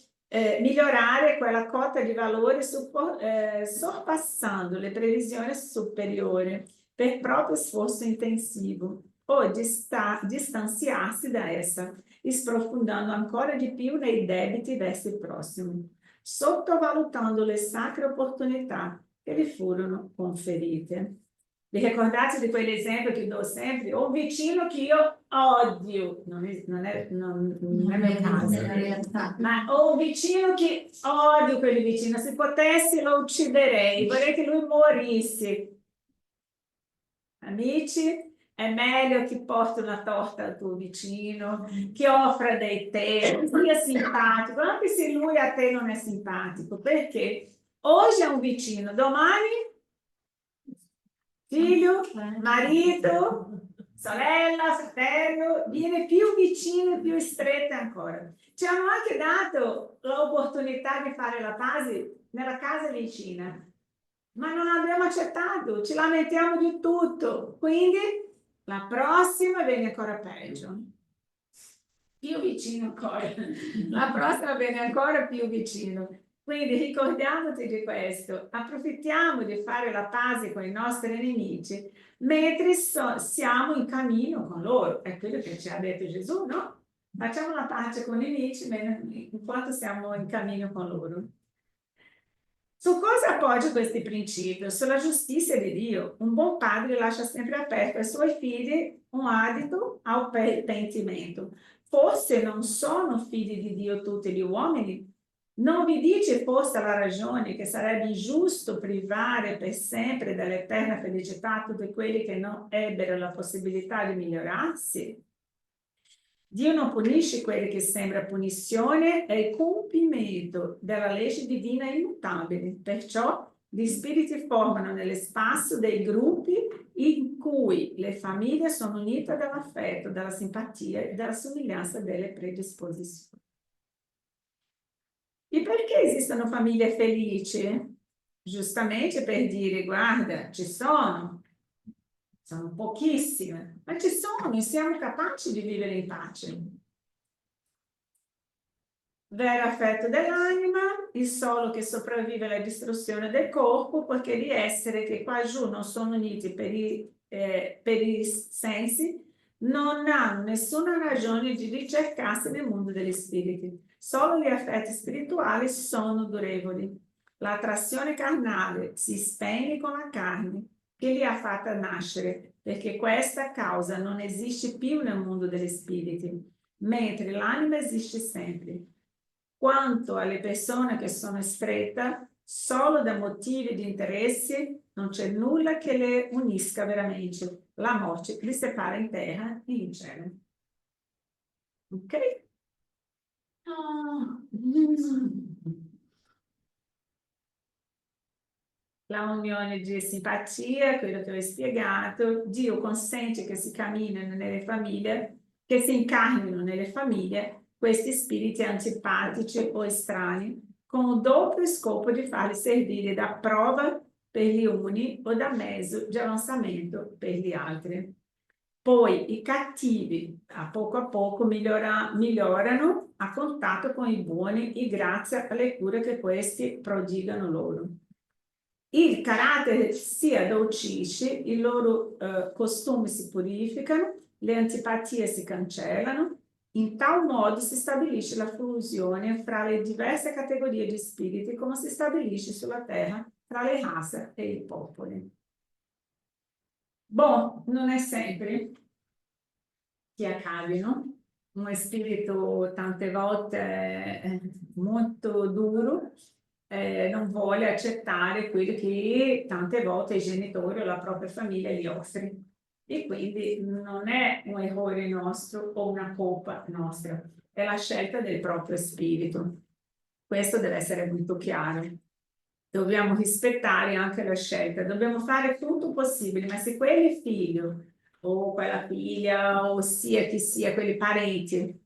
quella quota di valore sorpassando le previsioni superiori per proprio sforzo intensivo o distanziarsi da essa, sprofondando ancora di più nei debiti verso il prossimo, sottovalutando le sacre opportunità che gli furono conferite. Vi ricordate di quell'esempio che do sempre? Un vicino che io odio, non è mio caso, ma ho un vicino che odio quel vicino, se potessi lo ucciderei, vorrei che lui morisse. Amici, è meglio che porti una torta al tuo vicino, che offra dei tè, che sia simpatico, anche se lui a te non è simpatico, perché oggi è un vicino, domani figlio, marito, sorella, fratello, viene più vicino e più stretta ancora. Ci hanno anche dato l'opportunità di fare la pace nella casa vicina, ma non abbiamo accettato, ci lamentiamo di tutto, quindi la prossima viene ancora peggio, più vicino ancora, la prossima viene ancora più vicino. Quindi ricordiamoci di questo, approfittiamo di fare la pace con i nostri nemici mentre siamo in cammino con loro, è quello che ci ha detto Gesù, no? Facciamo la pace con i nemici in quanto siamo in cammino con loro. Su cosa appoggia questi principi? Sulla giustizia di Dio. Un buon padre lascia sempre aperto ai suoi figli un adito al pentimento. Forse non sono figli di Dio tutti gli uomini? Non vi dice forse la ragione che sarebbe ingiusto privare per sempre dall'eterna felicità tutti quelli che non ebbero la possibilità di migliorarsi? Dio non punisce quelli che sembra punizione, è il compimento della legge divina immutabile. Perciò gli spiriti formano nello spazio dei gruppi in cui le famiglie sono unite dall'affetto, dalla simpatia e dalla somiglianza delle predisposizioni. E perché esistono famiglie felici? Giustamente per dire, guarda, ci sono pochissime, ma ci sono e siamo capaci di vivere in pace. Vero affetto dell'anima, il solo che sopravvive alla distruzione del corpo, poiché gli esseri che qua giù non sono uniti per i sensi, non hanno nessuna ragione di ricercarsi nel mondo degli spiriti. Solo gli affetti spirituali sono durevoli. L'attrazione carnale si spegne con la carne che li ha fatta nascere, perché questa causa non esiste più nel mondo degli spiriti, mentre l'anima esiste sempre. Quanto alle persone che sono strette solo da motivi di interesse, non c'è nulla che le unisca veramente. La morte li separa in terra e in cielo. Ok? La unione di simpatia, quello che ho spiegato, Dio consente che si camminino nelle famiglie, che si incarnino nelle famiglie questi spiriti antipatici o estranei, con il doppio scopo di farli servire da prova per gli uni o da mezzo di avanzamento per gli altri. Poi i cattivi a poco migliorano a contatto con i buoni grazie alle cure che questi prodigano loro. Il carattere si addolcisce, i loro costumi si purificano, le antipatie si cancellano. In tal modo si stabilisce la fusione fra le diverse categorie di spiriti, come si stabilisce sulla terra tra le razze e i popoli. Boh, non è sempre che accadino. Uno spirito tante volte è molto duro, non vuole accettare quello che tante volte i genitori o la propria famiglia gli offre. E quindi non è un errore nostro o una colpa nostra, è la scelta del proprio spirito. Questo deve essere molto chiaro. Dobbiamo rispettare anche la scelta, dobbiamo fare tutto il possibile, ma se quel figlio o quella figlia o sia chi sia, quei parenti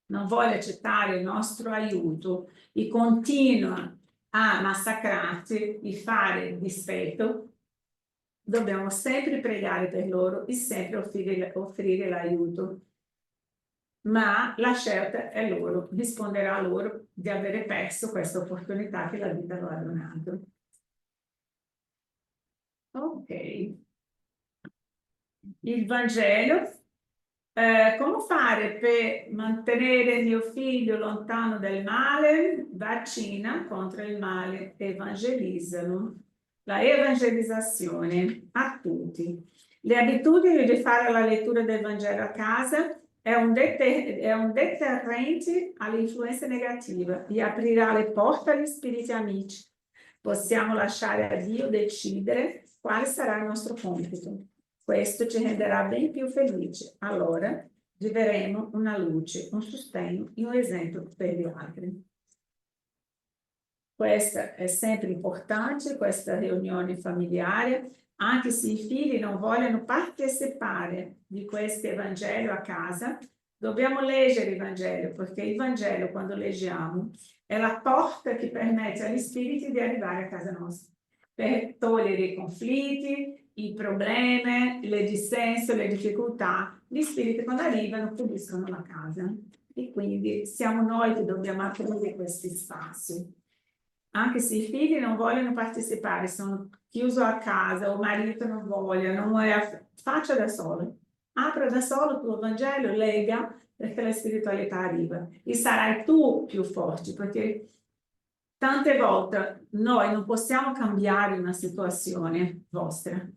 non vuole accettare il nostro aiuto e continua a massacrarci e fare dispetto, dobbiamo sempre pregare per loro e sempre offrire l'aiuto. Ma la scelta è loro, risponderà a loro di avere perso questa opportunità che la vita lo ha donato. Ok. Il Vangelo. Come fare per mantenere mio figlio lontano dal male? Vaccina contro il male, evangelizzano. La evangelizzazione a tutti. Le abitudini di fare la lettura del Vangelo a casa è un deterrente all'influenza negativa e aprirà le porte agli spiriti amici. Possiamo lasciare a Dio decidere quale sarà il nostro compito. Questo ci renderà ben più felici. Allora vivremo una luce, un sostegno e un esempio per gli altri. Questa è sempre importante, questa riunione familiare, anche se i figli non vogliono partecipare di questo Evangelo a casa, dobbiamo leggere il Vangelo, perché il Vangelo, quando leggiamo, è la porta che permette agli spiriti di arrivare a casa nostra, per togliere i conflitti, i problemi, le dissenso, le difficoltà. Gli spiriti quando arrivano puliscono la casa e quindi siamo noi che dobbiamo aprire questi spazi. Anche se i figli non vogliono partecipare, sono chiusi a casa o il marito non voglia, faccia da solo. Apra da solo il tuo Vangelo, lega, perché la spiritualità arriva. E sarai tu più forte, perché tante volte noi non possiamo cambiare una situazione vostra,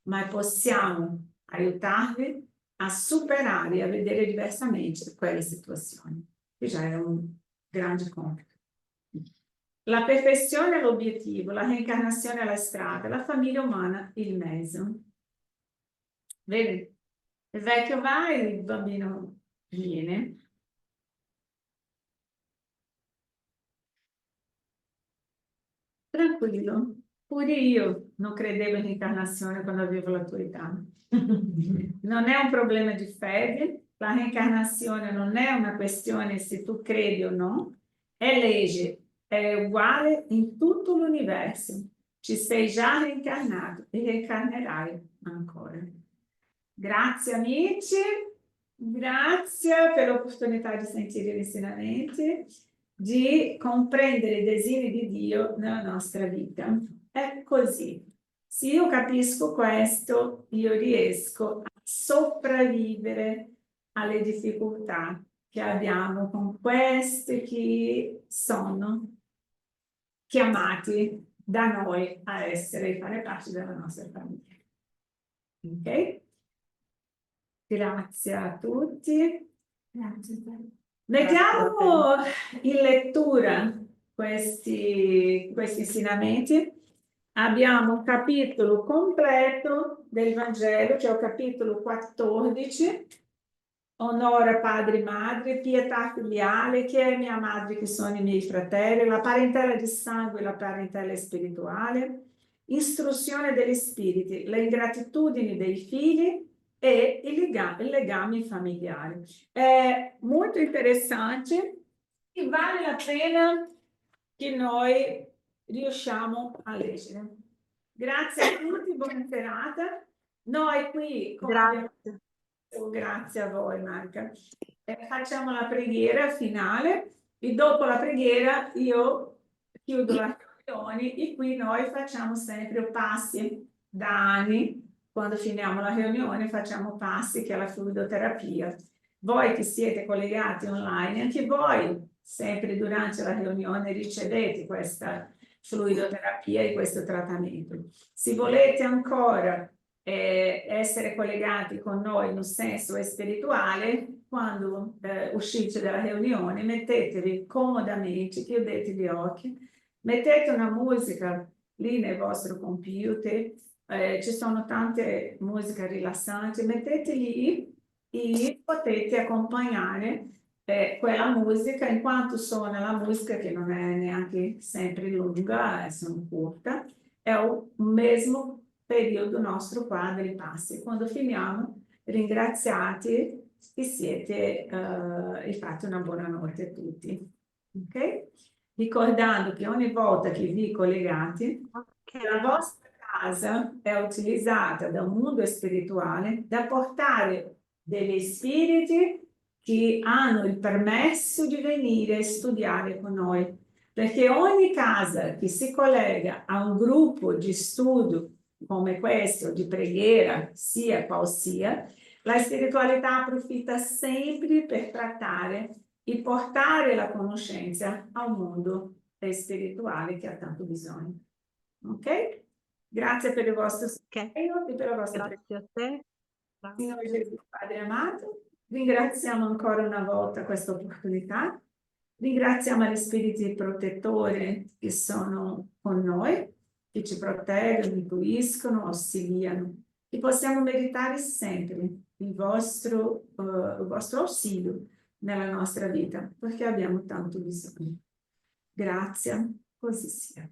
ma possiamo aiutarvi a superare e a vedere diversamente quelle situazioni, che già è un grande compito. La perfezione è l'obiettivo, la reincarnazione è la strada, la famiglia umana il mezzo. Vedi? Il vecchio va e il bambino viene. Tranquillo, pure io non credevo in reincarnazione quando avevo la tua età. Non è un problema di fede, la reincarnazione non è una questione se tu credi o no, è legge, è uguale in tutto l'universo. Ci sei già reincarnato e reincarnerai ancora. Grazie amici, grazie per l'opportunità di sentire gli insegnamenti, di comprendere i desideri di Dio nella nostra vita. È così. Se io capisco questo, io riesco a sopravvivere alle difficoltà che abbiamo con questi che sono chiamati da noi a essere e fare parte della nostra famiglia. Ok? Grazie a tutti. Grazie. Mettiamo in lettura questi insegnamenti. Abbiamo un capitolo completo del Vangelo, che è il capitolo 14, onora padre e madre, pietà filiale, chi è mia madre, chi sono i miei fratelli, la parentela di sangue e la parentela spirituale, istruzione degli spiriti, le ingratitudini dei figli e i legami familiari. È molto interessante e vale la pena che noi riusciamo a leggere. Grazie a tutti, buona serata. Noi qui, come abbiamo Grazie. grazie a voi, Marca. Facciamo la preghiera finale e dopo la preghiera io chiudo la riunione e qui noi facciamo sempre passi da anni. Quando finiamo la riunione facciamo passi che è la fluidoterapia. Voi che siete collegati online, anche voi sempre durante la riunione ricevete questa fluidoterapia e questo trattamento. Se volete ancora essere collegati con noi in un senso spirituale, quando uscite dalla riunione mettetevi comodamente, chiudete gli occhi, mettete una musica lì nel vostro computer, ci sono tante musiche rilassanti, mettete lì e potete accompagnare quella musica in quanto suona la musica che non è neanche sempre lunga, sono corta, è un mesmo periodo nostro qua dei passi. Quando finiamo, ringraziati che siete e fate una buona notte a tutti. Ok? Ricordando che ogni volta che vi collegate, la vostra casa è utilizzata da un mondo spirituale da portare degli spiriti che hanno il permesso di venire a studiare con noi. Perché ogni casa che si collega a un gruppo di studio come questo, di preghiera, sia qual sia, la spiritualità approfitta sempre per trattare e portare la conoscenza a un mondo spirituale che ha tanto bisogno. Ok? Grazie per il vostro sostegno e per la vostra Grazie a te. Signore Gesù, Padre amato, ringraziamo ancora una volta questa opportunità. Ringraziamo gli spiriti protettori che sono con noi, che ci proteggono, intuiscono, auxiliano, e possiamo meritare sempre il vostro ausilio nella nostra vita, perché abbiamo tanto bisogno. Grazie, così sia.